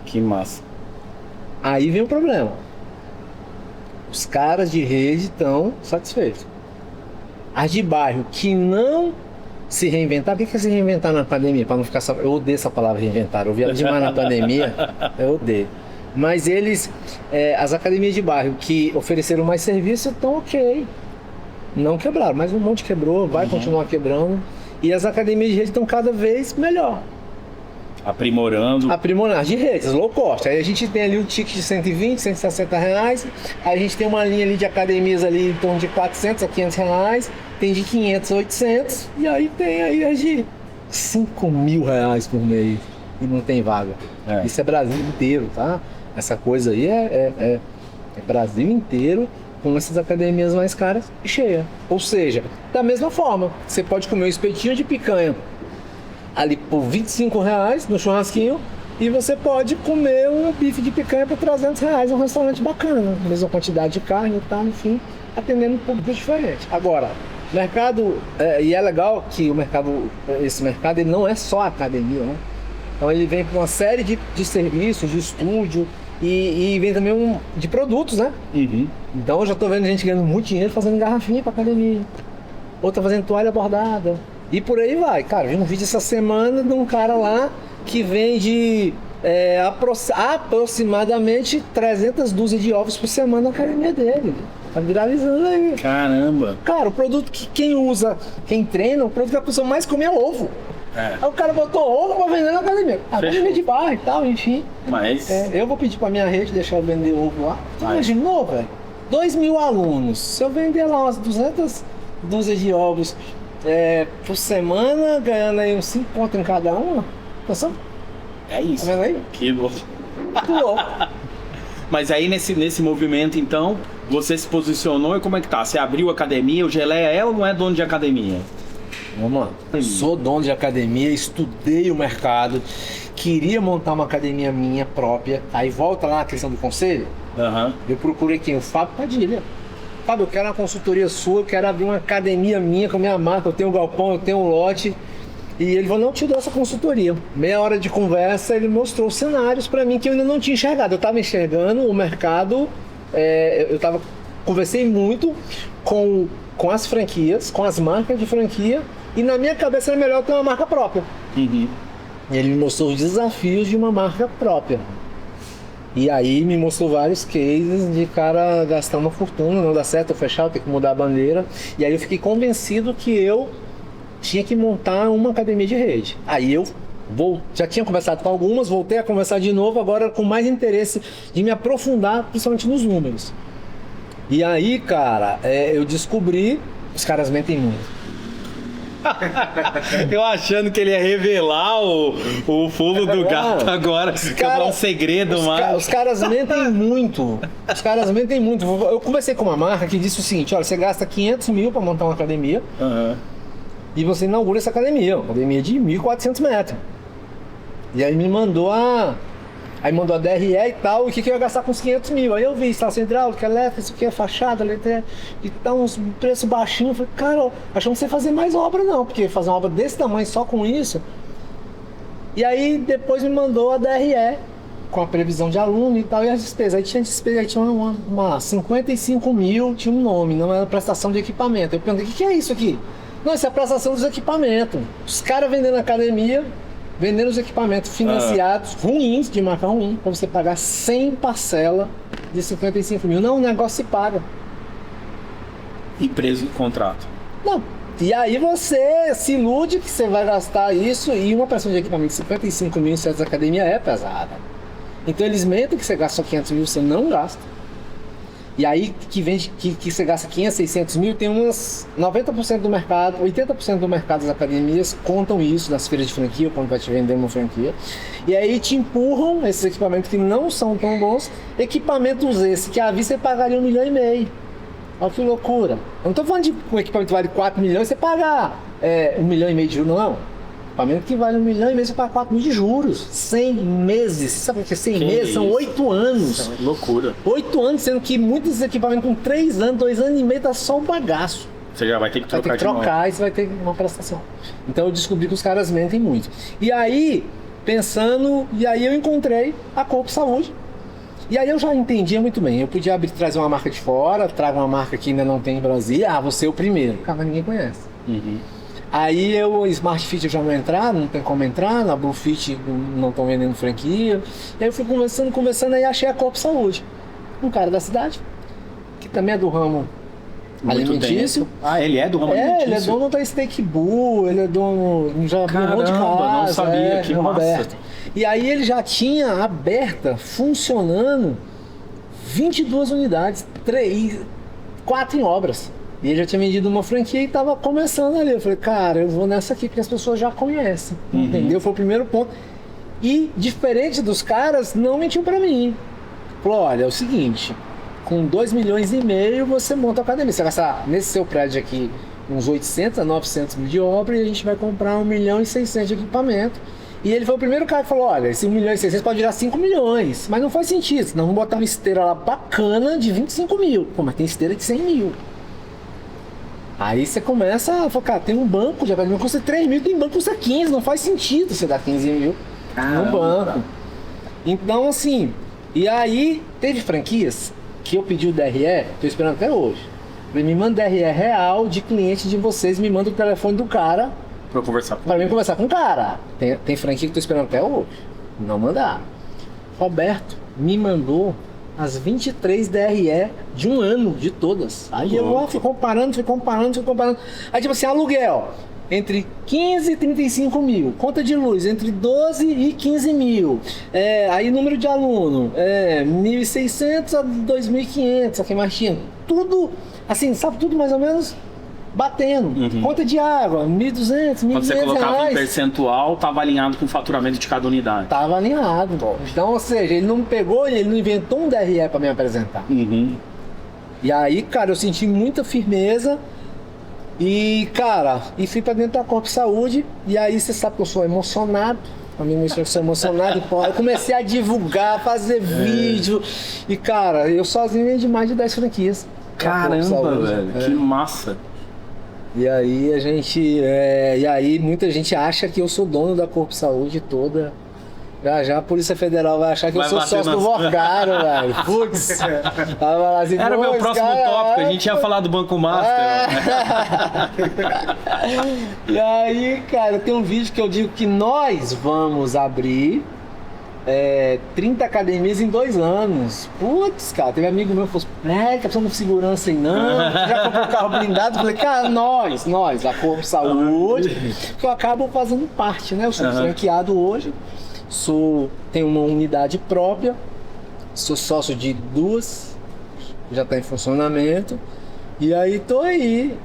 Que massa. Aí vem o problema. Os caras de rede estão satisfeitos. As de bairro que não se reinventar. O que é se reinventar na pandemia? Para não ficar só... Eu odeio essa palavra reinventar. Eu vi ela demais na pandemia. Eu odeio. Mas eles, as academias de bairro que ofereceram mais serviço estão ok. não quebraram, mas um monte quebrou, vai continuar quebrando. E as academias de rede estão cada vez melhor. Aprimorando. Aprimorar de redes, low cost. Aí a gente tem ali o ticket de 120, 160 reais. Aí a gente tem uma linha ali de academias ali em torno de 400 a 500 reais. Tem de 500 a 800. E aí tem aí as de 5 mil reais por mês. E não tem vaga. É. Isso é Brasil inteiro, tá? Essa coisa aí é Brasil inteiro com essas academias mais caras e cheia. Ou seja, da mesma forma, você pode comer um espetinho de picanha ali por 25 reais no churrasquinho e você pode comer um bife de picanha por 300 reais em um restaurante bacana, mesma quantidade de carne e tal, enfim, atendendo um público diferente. Agora, mercado, e é legal que esse mercado ele não é só academia, né? Então ele vem com uma série de serviços, de estúdio e vem também de produtos, né? Uhum. Então eu já tô vendo gente ganhando muito dinheiro fazendo garrafinha pra academia, outra fazendo toalha bordada. E por aí vai. Cara, vi um vídeo essa semana de um cara lá que vende aproximadamente 300 dúzias de ovos por semana na academia dele. Tá viralizando aí. Caramba. Cara, o produto que quem treina, o produto que a pessoa mais come é ovo. É. Aí o cara botou ovo pra vender na academia. Academia de barra e tal, enfim. Mas. Eu vou pedir pra minha rede deixar eu vender ovo lá. Você Vai. imaginou, velho? 2.000 alunos. Se eu vender lá umas 200 dúzias de ovos por semana, ganhando aí uns 5 pontos em cada uma. Pensou? É isso. Tá vendo aí? Que louco. Muito louco. Mas aí nesse movimento, então, você se posicionou e como é que tá? Você abriu a academia, o Geleia é ou não é dono de academia? Vamos lá. Sou dono de academia, estudei o mercado, queria montar uma academia minha própria. Aí volta lá na questão do conselho. Aham. Eu procurei quem? O Fábio Padilha. Fábio, eu quero uma consultoria sua, eu quero abrir uma academia minha com a minha marca, eu tenho um galpão, eu tenho um lote. E ele falou, não te dou essa consultoria. Meia hora de conversa, ele mostrou cenários pra mim que eu ainda não tinha enxergado. Eu tava enxergando o mercado, conversei muito com as franquias, com as marcas de franquia, e na minha cabeça era melhor ter uma marca própria. Uhum. E ele me mostrou os desafios de uma marca própria. E aí me mostrou vários cases de cara gastar uma fortuna, não dá certo, eu fechar, eu tenho que mudar a bandeira. E aí eu fiquei convencido que eu tinha que montar uma academia de rede. Aí eu já tinha conversado com algumas, voltei a conversar de novo, agora com mais interesse de me aprofundar, principalmente nos números. E aí, cara, eu descobri, os caras mentem muito. Eu achando que ele ia revelar o fundo do gato agora, quebrar um segredo, mas... Os caras mentem muito. Os caras mentem muito. Eu conversei com uma marca que disse o seguinte, olha, você gasta 500 mil para montar uma academia, Uhum. e você inaugura essa academia, uma academia de 1.400 metros. E aí me mandou a DRE e tal, e o que eu ia gastar com os 500 mil. Aí eu vi instalação hidráulica, elétrica, isso aqui é fachada, letra, e tá uns preços baixinhos. Eu falei, cara, achamos que você fazer mais obra não, porque fazer uma obra desse tamanho só com isso. E aí depois me mandou a DRE, com a previsão de aluno e tal, e as despesas. Aí tinha despesa, aí tinha uma 55 mil, tinha um nome, não era prestação de equipamento. Eu perguntei, o que é isso aqui? Não, isso é a prestação dos equipamentos. Os caras vendendo academia, vendendo os equipamentos financiados, ruins, de marca ruim, para você pagar 100 parcela de 55 mil. Não, o negócio se paga. E preso no contrato. Não. E aí você se ilude que você vai gastar isso, e uma prestação de equipamento de 55 mil em certas academias é pesada. Então eles mentem que você gasta só 500 mil, você não gasta. E aí que você gasta 500, 600 mil, tem umas 90% do mercado, 80% do mercado das academias contam isso nas feiras de franquia, quando vai te vender uma franquia. E aí te empurram esses equipamentos que não são tão bons, equipamentos esses que à vista você pagaria 1,5 milhão. Olha que loucura. Eu não estou falando de um equipamento que vale 4 milhões, você pagar 1,5 milhão de juros, não. Equipamento que vale 1,5 milhão, você paga 4 mil de juros. 100 meses. Você sabe o que é 100 meses? São 8 anos. Loucura. 8 anos, sendo que muitos equipamentos com 3 anos, 2 anos e meio, tá só um bagaço. Você já vai ter que Vai trocar ter que trocar e você vai ter uma prestação. Então eu descobri que os caras mentem muito. E aí, pensando, e aí eu encontrei a Corpo Saúde. E aí eu já entendia muito bem. Eu podia trazer uma marca de fora, trago uma marca que ainda não tem em Brasília. Ah, você é o primeiro. Cara, ninguém conhece. Uhum. Aí o Smart Fit eu já não entrar, não tem como entrar, na Blue Fit não estão vendendo franquia. E aí eu fui conversando, aí achei a Corpo Saúde. Um cara da cidade, que também é do ramo alimentício. Ah, ele é do ramo alimentício? Ele é dono da Steak Bull, ele é dono, já abriu um monte de Caramba, casa. não sabia, que o massa. Roberto. E aí ele já tinha aberta, funcionando, 22 unidades, 4 em obras. E ele já tinha vendido uma franquia e estava começando ali. Eu falei, cara, eu vou nessa aqui porque as pessoas já conhecem, entendeu? Foi o primeiro ponto. E, diferente dos caras, não mentiu pra mim. Falou, olha, é o seguinte, com 2,5 milhões você monta a academia. Você vai gastar nesse seu prédio aqui uns 800 a 900 mil de obra e a gente vai comprar 1,6 milhão de equipamento. E ele foi o primeiro cara que falou, olha, esse 1,6 milhões pode virar 5 milhões. Mas não faz sentido, senão vamos botar uma esteira lá bacana de 25 mil. Pô, mas tem esteira de 100 mil. Aí você começa a falar, cara, tem um banco de academia que custa 3 mil, tem banco que custa 15, não faz sentido você dar 15 mil no banco. Então, assim, e aí teve franquias que eu pedi o DRE, tô esperando até hoje. Falei, me manda DRE real de cliente de vocês, me manda o telefone do cara. Pra eu conversar com Pra mim conversar com o cara. Tem franquia que tô esperando até hoje. Não mandaram. Roberto me mandou as 23 DRE de um ano, de todas. Aí eu fui comparando. Aí tipo assim, aluguel, entre 15 e 35 mil. Conta de luz, entre 12 e 15 mil. Aí número de aluno, 1.600 a 2.500, aqui mais tinha. Tudo, assim, sabe, tudo mais ou menos batendo. Conta de água, 1.200, 1.500 Quando você colocava um reais. percentual, tava alinhado com o faturamento de cada unidade. Tava alinhado. Então, ou seja, ele não pegou, ele não inventou um DRE pra me apresentar. E aí, cara, eu senti muita firmeza e, cara, fui pra dentro da Corpo Saúde. E aí, você sabe que eu sou emocionado. A minha mãe sou emocionado. Pô, eu comecei a divulgar, fazer vídeo. E, cara, eu sozinho vendi mais de 10 franquias. Caramba, velho, que massa. E aí a gente. E aí muita gente acha que eu sou dono da Corpo Saúde toda. Já a Polícia Federal vai achar que eu sou sócio do Vorgaro, velho. Putz. Assim, Era o meu próximo tópico, a gente ia falar do Banco Master. E aí, cara, tem um vídeo que eu digo que nós vamos abrir 30 academias em 2 anos. Putz, cara, teve amigo meu que falou, tá precisando de segurança aí não, já comprou carro blindado. Eu falei, cara, nós, a Corpo Saúde, que eu acabo fazendo parte, né? Eu sou franqueado hoje, tenho uma unidade própria, sou sócio de 2, já está em funcionamento. E aí tô aí,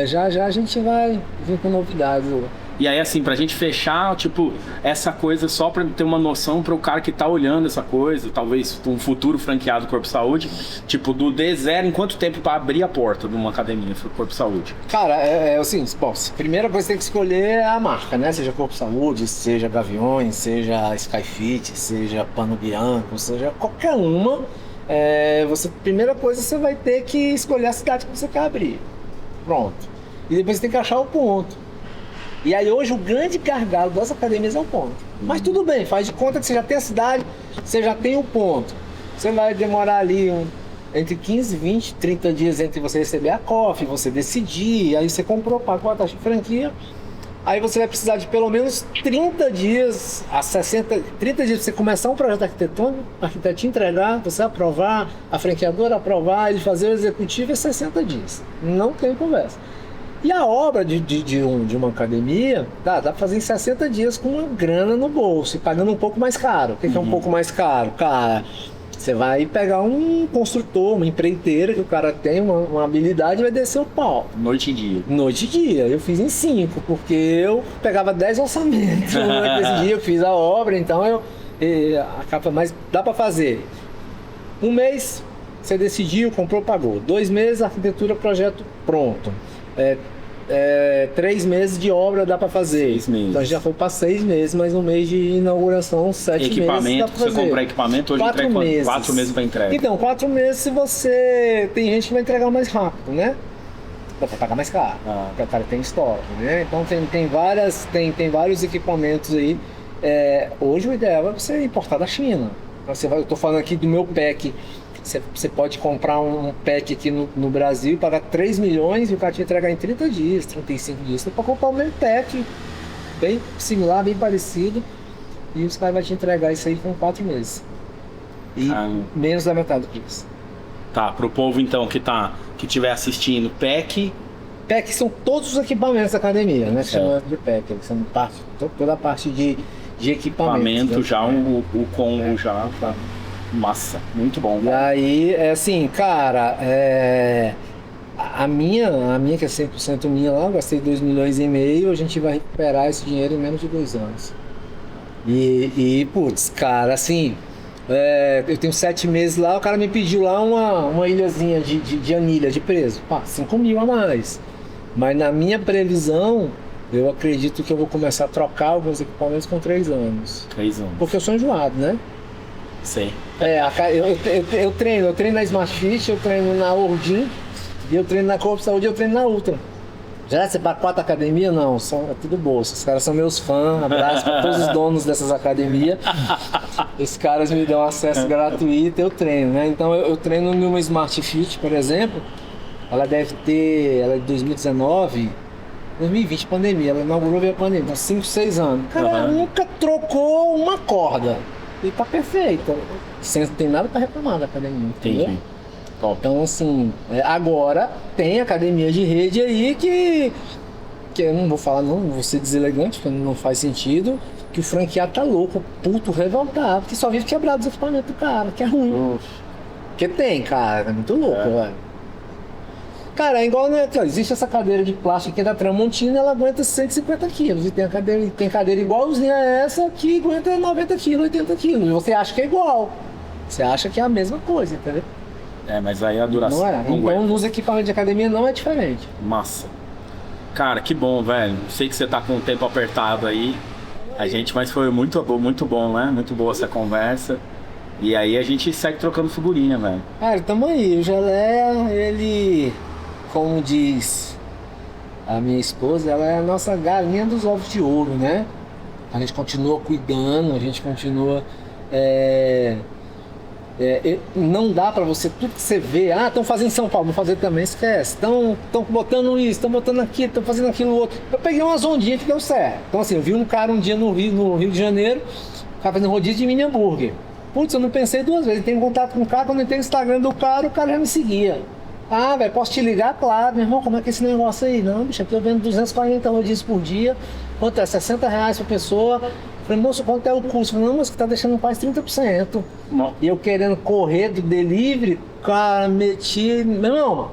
já a gente vai vir com novidades. E aí, assim, pra gente fechar, tipo, essa coisa só pra ter uma noção pro cara que tá olhando essa coisa, talvez um futuro franqueado do Corpo Saúde, tipo, do D0, em quanto tempo pra abrir a porta de uma academia do Corpo Saúde? Cara, assim, bom, primeira coisa que tem que escolher a marca, né? Seja Corpo Saúde, seja Gaviões, seja Skyfit, seja Pano Bianco, seja qualquer uma. Primeira coisa, você vai ter que escolher a cidade que você quer abrir. Pronto. E depois você tem que achar o ponto. E aí hoje o grande gargalo das academias é o ponto. Mas tudo bem, faz de conta que você já tem a cidade, você já tem o ponto. Você vai demorar ali entre 15, 20, 30 dias entre você receber a COF, você decidir, aí você comprou, pagou a taxa de franquia. Aí você vai precisar de pelo menos 30 dias, 30 dias para você começar um projeto arquitetônico, o arquiteto te entregar, você aprovar, a franqueadora aprovar, ele fazer o executivo é 60 dias. Não tem conversa. E a obra de uma academia, dá pra fazer em 60 dias com uma grana no bolso e pagando um pouco mais caro. O que é um pouco mais caro? Cara, você vai pegar um construtor, uma empreiteira que o cara tem uma habilidade e vai descer o pau. Noite e dia. Noite e dia. Eu fiz em 5, porque eu pegava 10 orçamentos. Nesse dia eu fiz a obra, então mas dá pra fazer. 1 mês, você decidiu, comprou, pagou. 2 meses, arquitetura, projeto pronto. 3 meses de obra dá pra fazer. 6 meses. Então já foi pra 6 meses, mas um mês de inauguração, 7 meses. Equipamento, dá pra fazer. você comprar equipamento, hoje 4 meses. 4 meses pra entrega. Então, 4 meses se você. Tem gente que vai entregar mais rápido, né? Dá pra pagar mais caro. Porque o cara tem estoque, né? Então tem vários equipamentos aí. Hoje o ideal é você importar da China. Eu tô falando aqui do meu pack. Você pode comprar um pack aqui no Brasil, pagar 3 milhões e o cara te entregar em 30 dias, 35 dias. Você pode comprar o mesmo pack, bem similar, bem parecido, e os caras vão te entregar isso aí com 4 meses. E menos da metade do preço. Tá, pro povo então que estiver assistindo, PEC. PEC são todos os equipamentos da academia, né? Certo. Chama de PEC, eles são toda a parte de equipamento. Equipamento né? já, o combo já. Tá. Massa, muito bom. E aí, é assim, cara, a minha que é 100% minha lá, eu gastei 2,5 milhões, a gente vai recuperar esse dinheiro em menos de 2 anos. Putz, cara, assim, eu tenho 7 meses lá, o cara me pediu lá uma ilhazinha de anilha, de preço. Pá, 5 mil a mais. Mas na minha previsão, eu acredito que eu vou começar a trocar alguns equipamentos com 3 anos. 3 anos. Porque eu sou enjoado, né? Sei. Eu treino na Smart Fit, eu treino na Ordin, e eu treino na Corpo Saúde, eu treino na Ultra. Já você para 4 academias? Não, é tudo bolsa. Os caras são meus fãs, abraço para todos os donos dessas academias. Os caras me dão acesso gratuito, eu treino, né? Então eu treino numa Smart Fit, por exemplo, ela é de 2019, 2020, pandemia, ela inaugurou via pandemia, então 5, 6 anos. Cara, ela nunca trocou uma corda. E tá perfeito. Não tem nada pra reclamar da academia, entendeu? Entendi. Top. Então, assim, agora tem academia de rede aí que eu não vou falar, não vou ser deselegante, porque não faz sentido, que o franqueado tá louco, puto, revoltado, que só vive quebrado os equipamentos do cara, que é ruim. Porque tem, cara, é muito louco, velho. Cara, é igual, né? Existe essa cadeira de plástico aqui da Tramontina, ela aguenta 150 quilos. E tem cadeira igualzinha a essa que aguenta 90 quilos, 80 quilos. E você acha que é igual. Você acha que é a mesma coisa, entendeu? Mas aí a duração. Não é. Então, nos equipamentos de academia não é diferente. Massa. Cara, que bom, velho. Sei que você tá com o tempo apertado aí. Mas foi muito bom, né? Muito boa essa conversa. E aí a gente segue trocando figurinha, velho. Cara, tamo aí. O Geleia, ele... Como diz a minha esposa, ela é a nossa galinha dos ovos de ouro, né? A gente continua cuidando, a gente continua... não dá pra você, tudo que você vê, estão fazendo em São Paulo, vou fazer também, esquece. Estão botando isso, estão botando aquilo, estão fazendo aquilo outro. Eu peguei umas ondinhas que deu certo. Então assim, eu vi um cara um dia no Rio de Janeiro, o cara fazendo rodízio de mini hambúrguer. Putz, eu não pensei 2 vezes, eu tenho contato com o cara, quando eu entrei no Instagram do cara, o cara já me seguia. Ah, velho, posso te ligar? Claro, meu irmão, como é que é esse negócio aí? Não, bicho, aqui eu vendo 240 rodízios por dia, quanto é? R$60 por pessoa. Falei, moço, quanto é o custo? Falei, não, mas que tá deixando quase 30%. Não. E eu querendo correr do delivery, cara, meti... Meu irmão,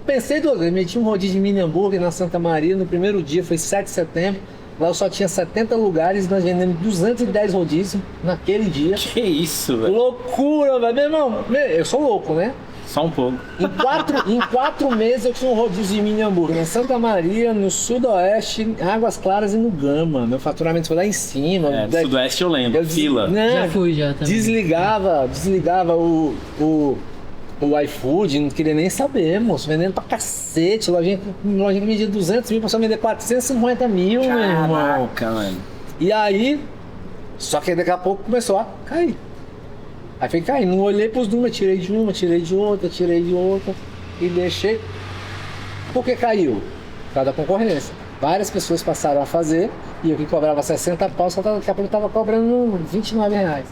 pensei 2 vezes, meti um rodízio de mini hambúrguer na Santa Maria, no primeiro dia, foi 7 de setembro. Lá eu só tinha 70 lugares, nós vendemos 210 rodízios naquele dia. Que isso, velho? Loucura, velho. Meu irmão, eu sou louco, né? Só um pouco. Em 4 meses eu tinha um rodízio de mini hambúrguer na Santa Maria, no Sudoeste, em Águas Claras e no Gama. Meu faturamento foi lá em cima. No Sudoeste eu lembro, fila. Né, Já fui, já também. Desligava o iFood, não queria nem saber, moço. Vendendo pra cacete. Lojinha que vendia 200 mil, passou a vender 450 mil, meu irmão. Caraca, mano. E aí, só que daqui a pouco começou a cair. Aí foi caindo, não olhei pros números, tirei de uma, tirei de outra e deixei. Por que caiu? Por causa da concorrência. Várias pessoas passaram a fazer e eu que cobrava 60 pau, só daqui a pouco eu tava cobrando R$29.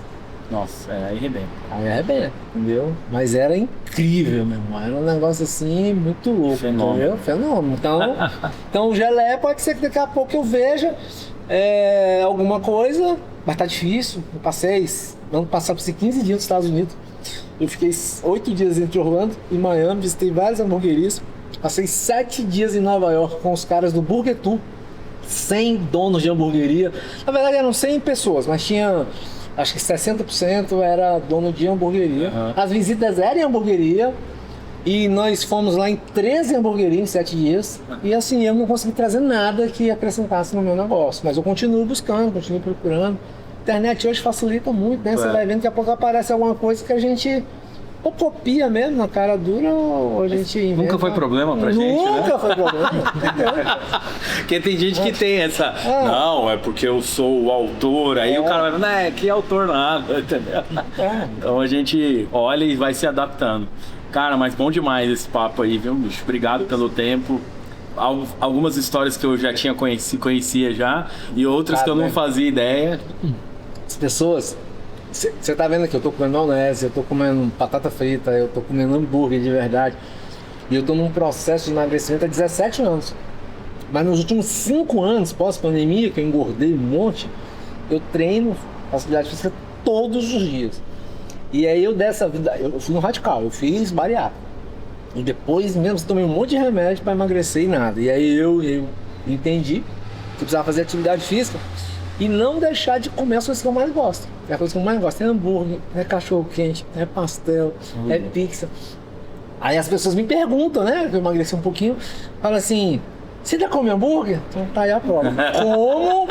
Nossa, aí arrebenta. Aí arrebenta, entendeu? Mas era incrível, meu irmão. Era um negócio assim, muito louco, Fenômeno. entendeu? Fenômeno. Então o Geleia pode ser que daqui a pouco eu veja alguma coisa, mas tá difícil. Eu passei, ano passado, 15 dias nos Estados Unidos. Eu fiquei 8 dias entre Orlando e Miami, visitei várias hamburguerias. Passei 7 dias em Nova York com os caras do Burger Tour, 100 donos de hamburgueria. Na verdade eram 100 pessoas, mas tinha... Acho que 60% era dono de hamburgueria. Uhum. As visitas eram em hamburgueria. E nós fomos lá em 13 hamburguerias em 7 dias. E assim, eu não consegui trazer nada que acrescentasse no meu negócio. Mas eu continuo buscando, continuo procurando. A internet hoje facilita muito, né? Você vai vendo que daqui a pouco aparece alguma coisa que a gente ou copia mesmo na cara dura ou a gente inventa. Nunca foi problema pra gente, né? Nunca foi problema. Porque tem gente que tem essa... Não, é porque eu sou o autor. Aí o cara vai... Não, que autor nada, entendeu? Então a gente olha e vai se adaptando. Cara, mas bom demais esse papo aí, viu, bicho? Obrigado pelo tempo. Algumas histórias que eu já tinha conhecia já. E outras que eu não fazia ideia. As pessoas Você tá vendo aqui, eu tô comendo maionese, eu tô comendo batata frita, eu tô comendo hambúrguer de verdade. E eu tô num processo de emagrecimento há 17 anos. Mas nos últimos 5 anos, pós-pandemia, que eu engordei um monte, eu treino, faço atividade física todos os dias. E aí eu fui no radical, eu fiz bariátrica. E depois mesmo tomei um monte de remédio para emagrecer e nada. E aí eu entendi que eu precisava fazer atividade física e não deixar de comer as coisas que eu mais gosto. E a coisa que eu mais gosto é hambúrguer, é cachorro quente, é pastel, é pizza. Aí as pessoas me perguntam, né? Eu emagreci um pouquinho, falam assim: você ainda come hambúrguer? Então tá aí a prova. Como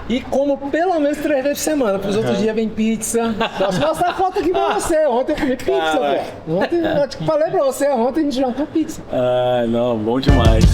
e como pelo menos 3 vezes por semana. Para os outros dias vem pizza. Posso mostrar a foto aqui pra você. Ontem eu comi pizza, pô. Ontem eu falei pra você, ontem a gente jantou pizza. Ah, não, bom demais.